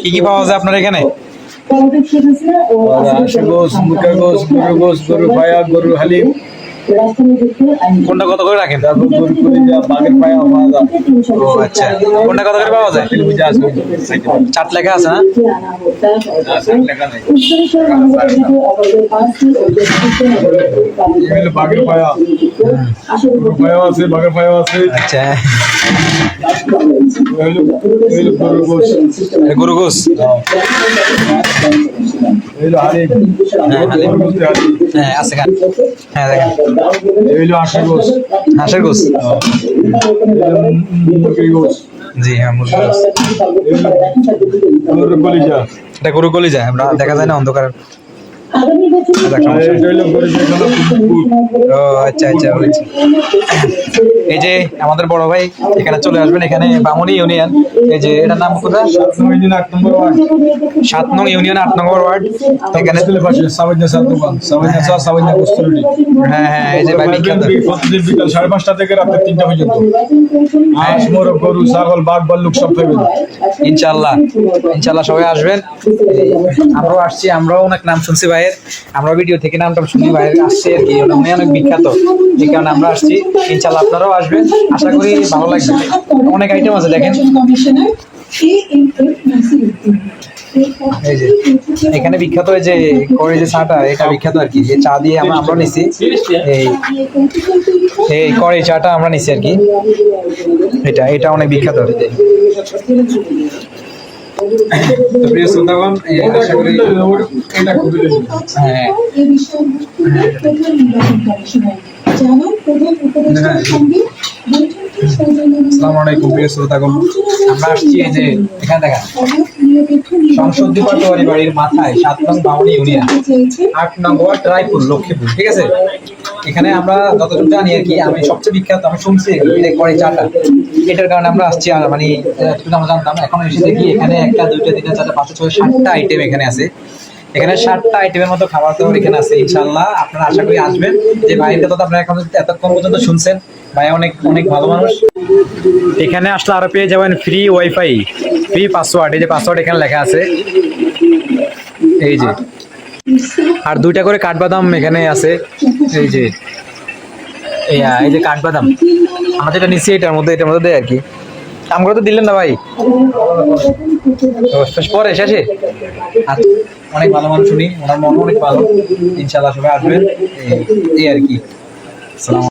কি কি পাওয়া যায় আপনার এখানে? গরু পায়া, গরু হালিম। কোনটা কত করে রাখেন? গরু কলিজা, বাঘের পায়া, ভাজা। ও আচ্ছা, কোনটা কত করে পাওয়া যায়? চাট লেখা আছে না? বাঘের পায়া, গরু পায়া আছে, বাঘের পায়া আছে। আচ্ছা, গরু গোস, গরু গোস। হালিম, হ্যাঁ হালিম, হালিম। হ্যাঁ আছে গান। হ্যাঁ দেখেন, হাঁসের গোস, হাঁসের গোস। মুরগির গোস, জি হ্যাঁ, মুরগির গোস। গরুর কলিজা। এটা গরু কলিজা, আমরা দেখা যায় না অন্ধকার। ও আচ্ছা আচ্ছা, বুঝছি। এই যে আমাদের বড় ভাই এখানে চলে আসবেন, এখানে বামুনি ইউনিয়ন। এই যে এটার নাম কোথায়? 7 নং ইউনিয়ন 8 নম্বর ওয়ার্ড। এখানে হ্যাঁ হ্যাঁ, এই যে ভাই বিখ্যাত। প্রতিদিন বিকাল 5:30 থেকে রাত 3টা পর্যন্ত হাঁস, মোরগ, গরু, ছাগল, বাঘ, ভাল্লুক সব পাবেন ইনশাল্লাহ। ইনশাল্লাহ সবাই আসবেন। আমরাও আসছি, আমরাও অনেক নাম শুনছি ভাইয়ের, আমরা ভিডিও থেকে নামটা শুনি ভাইয়ের আসছে আর কি, উনি অনেক বিখ্যাত, এই কারণে আমরা আসছি। ইনশাল্লাহ আপনারাও আসবেন, আশা করি ভালো লাগবে। অনেক আইটেম আছে দেখেন। এই যে এখানে বিখ্যাত এই যে করে যে চাটা, এটা বিখ্যাত আর কি। এই চা দিয়ে আমরা নিছি, এই করে চাটা আমরা নিছি আর কি। এটা অনেক বিখ্যাত। তো প্রিয় শ্রোতাগণ, আশা করি হ্যাঁ আসসালামু আলাইকুম প্রিয় শ্রোতাগণ, আমরা আসছি এই যে এখানে দেখা সংসদ পাটোয়ারি বাড়ির মাথায় 7 নং বামুনি ইউনিয়ন 8 নং ওয়ার্ড রায়পুর লক্ষ্মীপুর, ঠিক আছে। এখানে আমরা যতটুকু জানি আর কি, আমি সবচেয়ে বিখ্যাত আমি শুনছি করে চাটা, এটার কারণে আমরা আসছি। আর মানে আমরা জানতাম, এখন এসে দেখি এখানে 1 2 3 4 5 6 7টা আইটেম এখানে আছে। এখানে 7টা আইটেমের মতো খাবার দাবার এখানে আছে। ইনশাল্লাহ আপনারা আশা করি আসবেন। যে ভাইয়ের কথা আপনারা এখন এতক্ষণ পর্যন্ত শুনছেন, ভাই অনেক অনেক ভালো মানুষ। এখানে আসলে আরো পেয়ে যাবেন ফ্রি ওয়াইফাই, ফ্রি পাসওয়ার্ড। এই যে পাসওয়ার্ড এখানে লেখা আছে, এই যে। আর 2টা করে কাঠবাদাম এখানে আছে, এই যে এই যে কাঠবাদাম আমরা যেটা নিচ্ছি এটার মধ্যে দেয় আর কি। আমগুলো তো দিলেন না ভাই, পরে শেষে। আচ্ছা, অনেক ভালো মানুষ উনি, ওনার মন অনেক ভালো। ইনশাল্লাহ সবাই আসবেন, এই আর কি। আসসালাম।